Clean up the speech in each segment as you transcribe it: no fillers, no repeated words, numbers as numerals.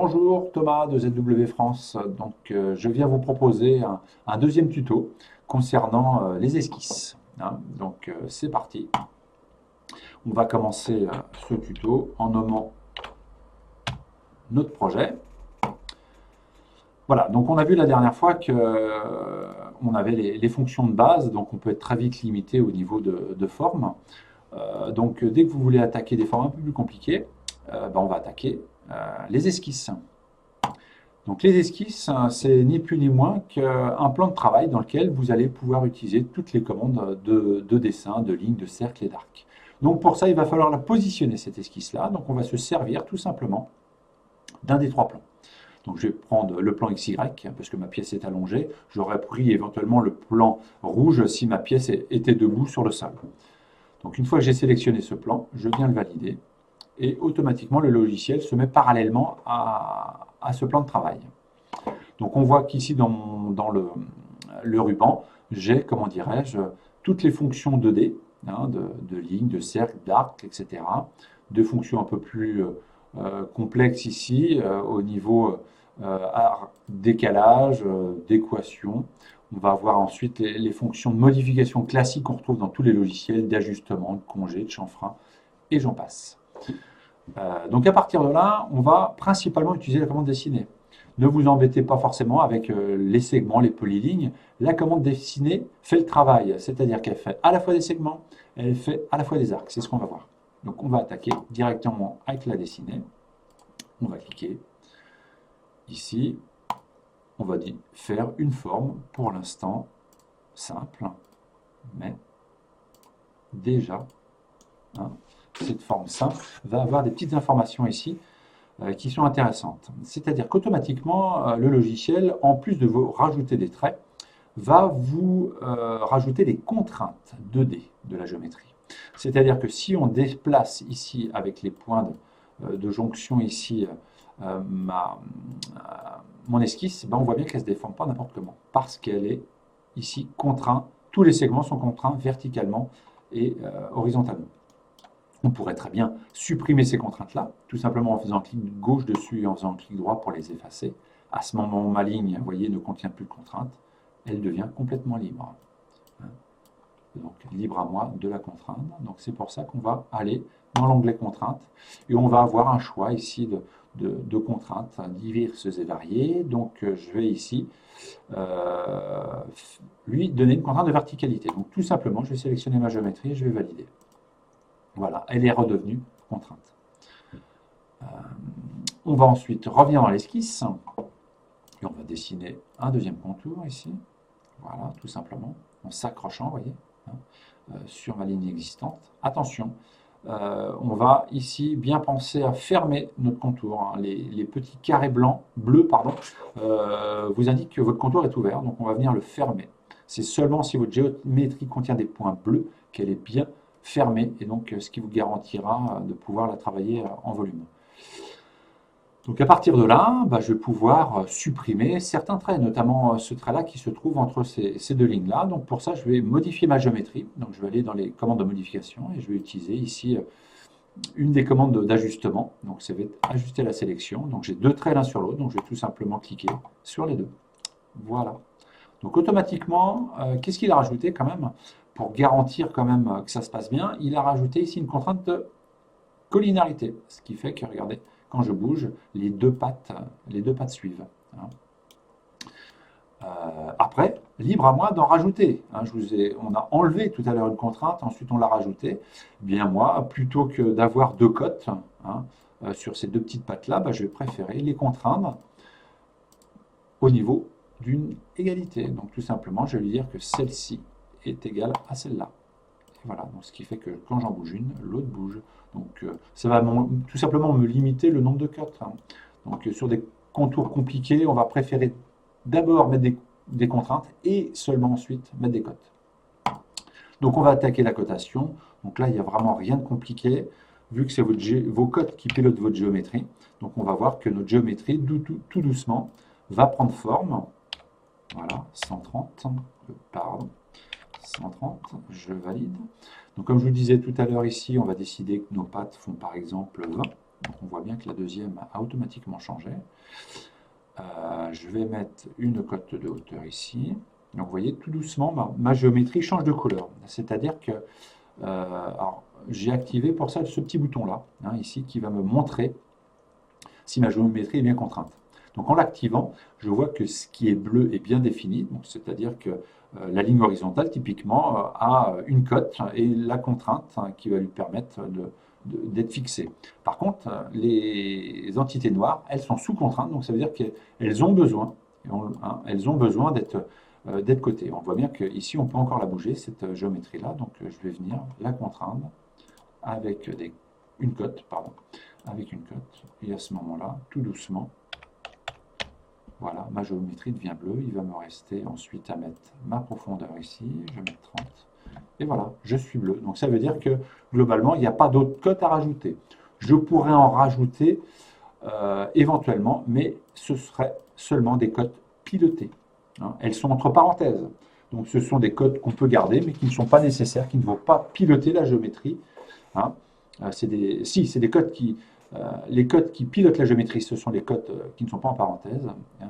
Bonjour, Thomas de ZW France. Je viens vous proposer un deuxième tuto concernant les esquisses. C'est parti. On va commencer ce tuto en nommant notre projet. Voilà, donc on a vu la dernière fois que on avait les fonctions de base, donc on peut être très vite limité au niveau de forme. Dès que vous voulez attaquer des formes un peu plus compliquées, on va attaquer les esquisses. Donc les esquisses, c'est ni plus ni moins qu'un plan de travail dans lequel vous allez pouvoir utiliser toutes les commandes de dessin, de lignes, de cercles et d'arcs. Donc pour ça, il va falloir la positionner, cette esquisse-là. Donc on va se servir tout simplement d'un des trois plans. Donc je vais prendre le plan XY, parce que ma pièce est allongée. J'aurais pris éventuellement le plan rouge si ma pièce était debout sur le sol. Donc une fois que j'ai sélectionné ce plan, je viens le valider. Et automatiquement, le logiciel se met parallèlement à ce plan de travail. Donc on voit qu'ici, dans le ruban, j'ai, comment dirais-je, toutes les fonctions 2D, de lignes, de cercles, d'arcs, etc. De fonctions un peu plus complexes ici, au niveau décalage, d'équation. On va avoir ensuite les fonctions de modification classiques qu'on retrouve dans tous les logiciels, d'ajustement, de congé, de chanfrein, et j'en passe. Donc à partir de là, on va principalement utiliser la commande dessiner. Ne vous embêtez pas forcément avec les segments, les polylignes. La commande dessiner fait le travail, c'est-à-dire qu'elle fait à la fois des segments, elle fait à la fois des arcs. C'est ce qu'on va voir. Donc on va attaquer directement avec la dessinée. On va cliquer ici. On va faire une forme, pour l'instant, simple, mais déjà, cette forme simple va avoir des petites informations ici qui sont intéressantes. C'est-à-dire qu'automatiquement, le logiciel, en plus de vous rajouter des traits, va vous rajouter des contraintes 2D de la géométrie. C'est-à-dire que si on déplace ici avec les points de jonction ici mon esquisse, on voit bien qu'elle ne se déforme pas n'importe comment, parce qu'elle est ici contrainte. Tous les segments sont contraints verticalement et horizontalement. On pourrait très bien supprimer ces contraintes-là, tout simplement en faisant clic gauche dessus et en faisant clic droit pour les effacer. À ce moment, ma ligne, vous voyez, ne contient plus de contraintes. Elle devient complètement libre. Donc, libre à moi de la contraindre. Donc, c'est pour ça qu'on va aller dans l'onglet contraintes et on va avoir un choix ici de contraintes diverses et variées. Donc, je vais ici lui donner une contrainte de verticalité. Donc, tout simplement, je vais sélectionner ma géométrie et je vais valider. Voilà, elle est redevenue contrainte. On va ensuite revenir dans l'esquisse et on va dessiner un deuxième contour ici. Voilà, tout simplement, en s'accrochant, vous voyez, sur ma ligne existante. Attention, on va ici bien penser à fermer notre contour. Les petits carrés bleus, vous indiquent que votre contour est ouvert, donc on va venir le fermer. C'est seulement si votre géométrie contient des points bleus qu'elle est bien fermée, et donc ce qui vous garantira de pouvoir la travailler en volume. Donc à partir de là, je vais pouvoir supprimer certains traits, notamment ce trait-là qui se trouve entre ces deux lignes-là. Donc pour ça, je vais modifier ma géométrie. Donc je vais aller dans les commandes de modification et je vais utiliser ici une des commandes d'ajustement. Donc ça va être ajuster la sélection. Donc j'ai deux traits l'un sur l'autre, donc je vais tout simplement cliquer sur les deux. Voilà. Donc automatiquement, qu'est-ce qu'il a rajouté quand même pour garantir quand même que ça se passe bien? Il a rajouté ici une contrainte de collinarité, ce qui fait que, regardez, quand je bouge, les deux pattes suivent. Après, libre à moi d'en rajouter. On a enlevé tout à l'heure une contrainte, ensuite on l'a rajoutée. Bien moi, plutôt que d'avoir deux cotes sur ces deux petites pattes-là, je vais préférer les contraindre au niveau d'une égalité. Donc tout simplement, je vais lui dire que celle-ci est égale à celle-là. Voilà, donc ce qui fait que quand j'en bouge une, l'autre bouge. Donc ça va tout simplement me limiter le nombre de cotes. Donc sur des contours compliqués, on va préférer d'abord mettre des contraintes et seulement ensuite mettre des cotes. Donc on va attaquer la cotation. Donc là, il n'y a vraiment rien de compliqué, vu que c'est vos cotes qui pilotent votre géométrie. Donc on va voir que notre géométrie, tout doucement, va prendre forme. Voilà, 130, pardon. 130, je valide. Donc comme je vous disais tout à l'heure ici, on va décider que nos pattes font par exemple 20. Donc on voit bien que la deuxième a automatiquement changé. Je vais mettre une cote de hauteur ici. Donc vous voyez, tout doucement, ma géométrie change de couleur. C'est-à-dire que j'ai activé pour ça ce petit bouton-là, hein, ici, qui va me montrer si ma géométrie est bien contrainte. Donc en l'activant, je vois que ce qui est bleu est bien défini, c'est-à-dire que la ligne horizontale, typiquement, a une cote et la contrainte, hein, qui va lui permettre d'être fixée. Par contre, les entités noires, elles sont sous contrainte, donc ça veut dire qu'elles ont besoin, elles ont besoin d'être cotées. On voit bien qu'ici, on peut encore la bouger, cette géométrie-là, donc je vais venir la contraindre avec une cote, pardon, avec une cote, et à ce moment-là, tout doucement, voilà, ma géométrie devient bleue. Il va me rester ensuite à mettre ma profondeur ici. Je vais mettre 30. Et voilà, je suis bleu. Donc ça veut dire que globalement, il n'y a pas d'autres cotes à rajouter. Je pourrais en rajouter éventuellement, mais ce serait seulement des cotes pilotées, hein. Elles sont entre parenthèses. Donc ce sont des cotes qu'on peut garder, mais qui ne sont pas nécessaires, qui ne vont pas piloter la géométrie, hein. C'est des cotes qui, les cotes qui pilotent la géométrie, ce sont les cotes qui ne sont pas en parenthèse, hein.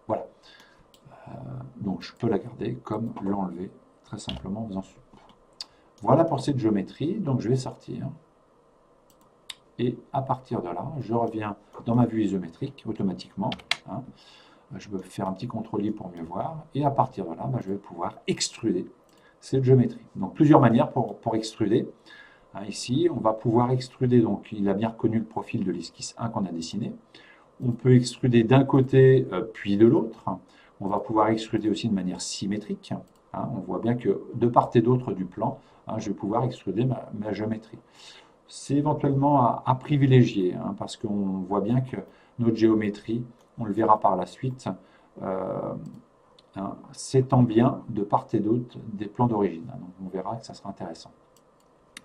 Voilà. Donc je peux la garder comme l'enlever très simplement en faisant sup. Voilà pour cette géométrie. Donc je vais sortir. Et à partir de là, je reviens dans ma vue isométrique automatiquement, hein. Je peux faire un petit CTRL-I pour mieux voir. Et à partir de là, je vais pouvoir extruder cette géométrie. Donc plusieurs manières pour extruder. Ici, on va pouvoir extruder, donc il a bien reconnu le profil de l'esquisse 1 qu'on a dessiné. On peut extruder d'un côté puis de l'autre. On va pouvoir extruder aussi de manière symétrique, hein. On voit bien que de part et d'autre du plan, hein, je vais pouvoir extruder ma géométrie. C'est éventuellement à privilégier, hein, parce qu'on voit bien que notre géométrie, on le verra par la suite, hein, s'étend bien de part et d'autre des plans d'origine, hein. Donc on verra que ça sera intéressant.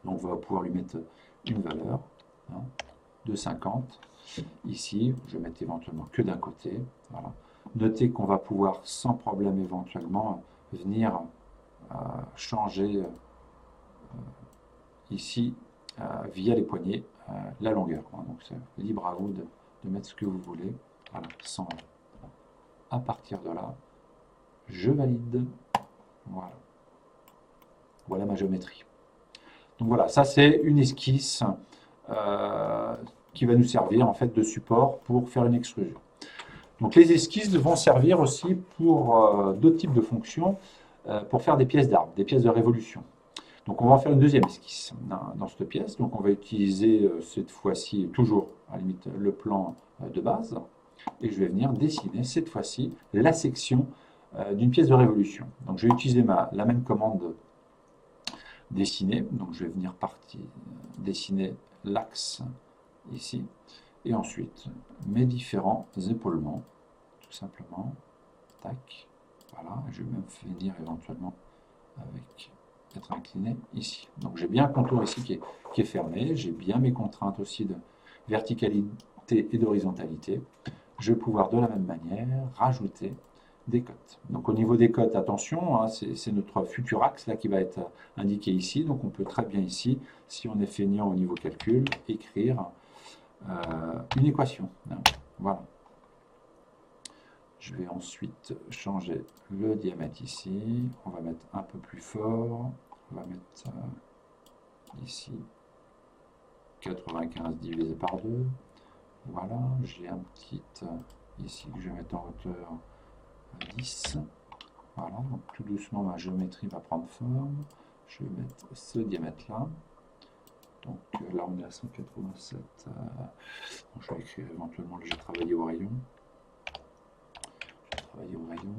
Donc on va pouvoir lui mettre une valeur, hein, de 50. Ici, je vais mettre éventuellement que d'un côté. Voilà. Notez qu'on va pouvoir sans problème éventuellement venir changer ici via les poignées la longueur, hein. Donc c'est libre à vous de mettre ce que vous voulez. Voilà, sans. À partir de là, je valide. Voilà. Voilà ma géométrie. Donc voilà, ça c'est une esquisse qui va nous servir en fait de support pour faire une extrusion. Donc les esquisses vont servir aussi pour d'autres types de fonctions, pour faire des pièces d'arbre, des pièces de révolution. Donc on va en faire une deuxième esquisse dans cette pièce. Donc on va utiliser cette fois-ci toujours à la limite le plan de base. Et je vais venir dessiner cette fois-ci la section d'une pièce de révolution. Donc je vais utiliser la même commande dessiner. Donc je vais venir dessiner l'axe ici. Et ensuite mes différents épaulements, tout simplement. Tac. Voilà. Je vais même finir éventuellement avec être incliné ici. Donc j'ai bien un contour ici qui est fermé. J'ai bien mes contraintes aussi de verticalité et d'horizontalité. Je vais pouvoir de la même manière rajouter des cotes. Donc au niveau des cotes, attention, hein, c'est notre futur axe là qui va être indiqué ici. Donc on peut très bien ici, si on est feignant au niveau calcul, écrire une équation, hein. Voilà. Je vais ensuite changer le diamètre ici. On va mettre un peu plus fort. On va mettre ici 95 divisé par 2. Voilà, j'ai un petit ici que je vais mettre en hauteur 10. Voilà, donc tout doucement ma géométrie va prendre forme. Je vais mettre ce diamètre là. Donc là on est à 187. Donc, je vais écrire éventuellement que j'ai travaillé au rayon. Travailler au rayon.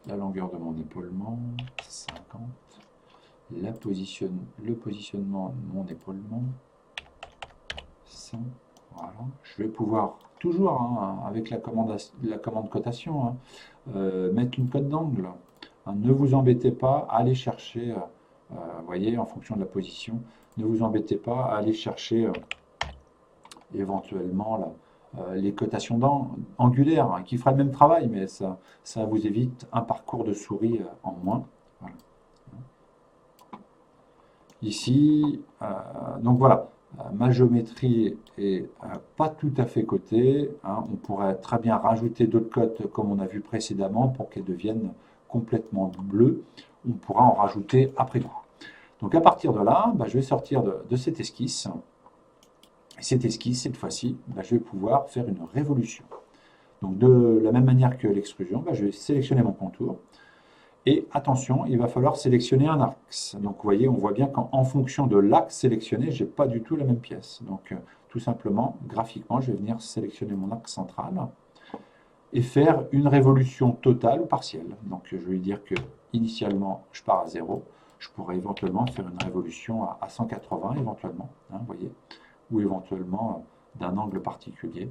La longueur de mon épaulement, 50. Le positionnement de mon épaulement, 100. Voilà. Je vais pouvoir toujours, hein, avec la commande cotation, hein, mettre une cote d'angle, hein. Ne vous embêtez pas à aller chercher, voyez, en fonction de la position, ne vous embêtez pas à aller chercher éventuellement les cotations angulaires, hein, qui fera le même travail, mais ça vous évite un parcours de souris en moins. Voilà. Ici, donc voilà, ma géométrie est pas tout à fait cotée. Hein. On pourrait très bien rajouter d'autres cotes comme on a vu précédemment pour qu'elles deviennent complètement bleues. On pourra en rajouter après coup. Donc à partir de là, je vais sortir de cette esquisse. Et cette esquisse, cette fois-ci, je vais pouvoir faire une révolution. Donc de la même manière que l'extrusion, je vais sélectionner mon contour. Et attention, il va falloir sélectionner un axe. Donc vous voyez, on voit bien qu'en fonction de l'axe sélectionné, je n'ai pas du tout la même pièce. Donc tout simplement, graphiquement, je vais venir sélectionner mon axe central et faire une révolution totale ou partielle. Donc je vais dire que initialement, je pars à 0. Je pourrais éventuellement faire une révolution à 180 éventuellement, hein, vous voyez, ou éventuellement d'un angle particulier.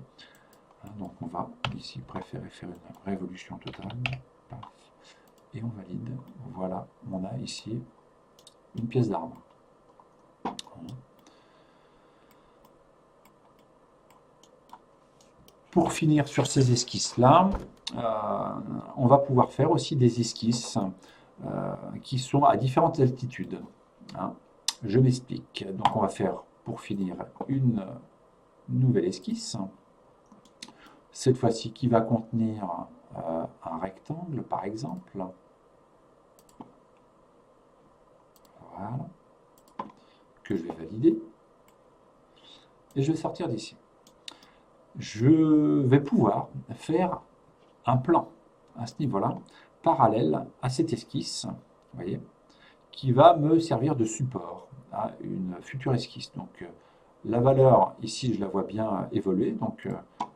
Donc on va ici préférer faire une révolution totale. Et on valide. Voilà, on a ici une pièce d'arbre. Pour finir sur ces esquisses-là, on va pouvoir faire aussi des esquisses qui sont à différentes altitudes. Hein. Je m'explique. Donc on va faire, pour finir, une nouvelle esquisse. Cette fois-ci, qui va contenir un rectangle, par exemple. Voilà. Que je vais valider. Et je vais sortir d'ici. Je vais pouvoir faire un plan à ce niveau-là, parallèle à cette esquisse, vous voyez, qui va me servir de support à une future esquisse. Donc la valeur, ici, je la vois bien évoluer. Donc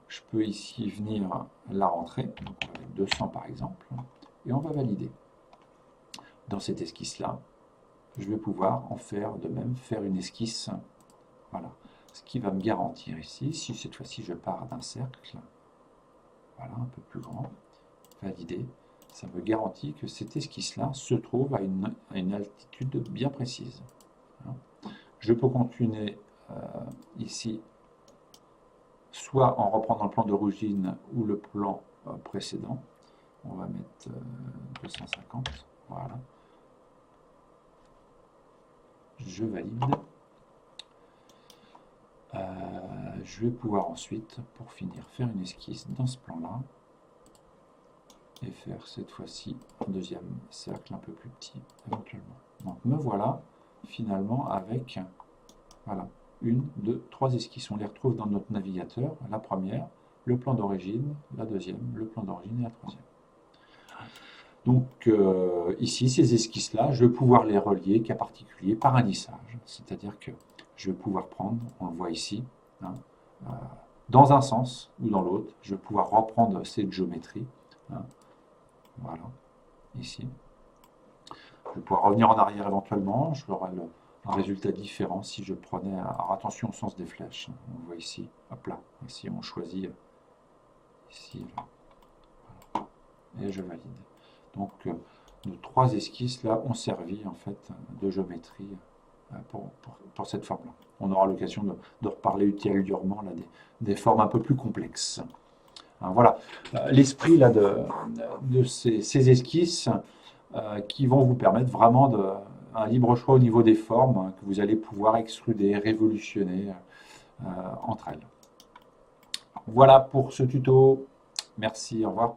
je peux ici venir la rentrer. Donc on va mettre 200 par exemple. Et on va valider. Dans cette esquisse-là, je vais pouvoir en faire de même, faire une esquisse. Voilà. Ce qui va me garantir ici, si cette fois-ci je pars d'un cercle, voilà, un peu plus grand, valider, ça me garantit que cette esquisse-là se trouve à une altitude bien précise. Je peux continuer ici, soit en reprenant le plan d'origine ou le plan précédent. On va mettre 250, voilà. Je valide. Je vais pouvoir ensuite, pour finir, faire une esquisse dans ce plan-là et faire cette fois-ci un deuxième cercle un peu plus petit éventuellement. Donc me voilà finalement avec voilà, 1, 2, 3 esquisses. On les retrouve dans notre navigateur. La première, le plan d'origine, la deuxième, le plan d'origine et la troisième. Donc ici, ces esquisses-là, je vais pouvoir les relier cas particulier par un lissage. C'est-à-dire que je vais pouvoir prendre, on le voit ici, hein, dans un sens ou dans l'autre, je vais pouvoir reprendre cette géométrie. Hein, voilà, ici. Je vais pouvoir revenir en arrière éventuellement, j'aurai un résultat différent si je prenais, alors attention au sens des flèches, on voit ici, hop là, ici on choisit, ici, là. Voilà. Et je valide. Donc nos 3 esquisses là ont servi en fait de géométrie pour cette forme-là. On aura l'occasion de reparler ultérieurement là, des formes un peu plus complexes. Hein, voilà, l'esprit là de ces esquisses qui vont vous permettre vraiment un libre choix au niveau des formes hein, que vous allez pouvoir extruder, révolutionner entre elles. Voilà pour ce tuto. Merci, au revoir.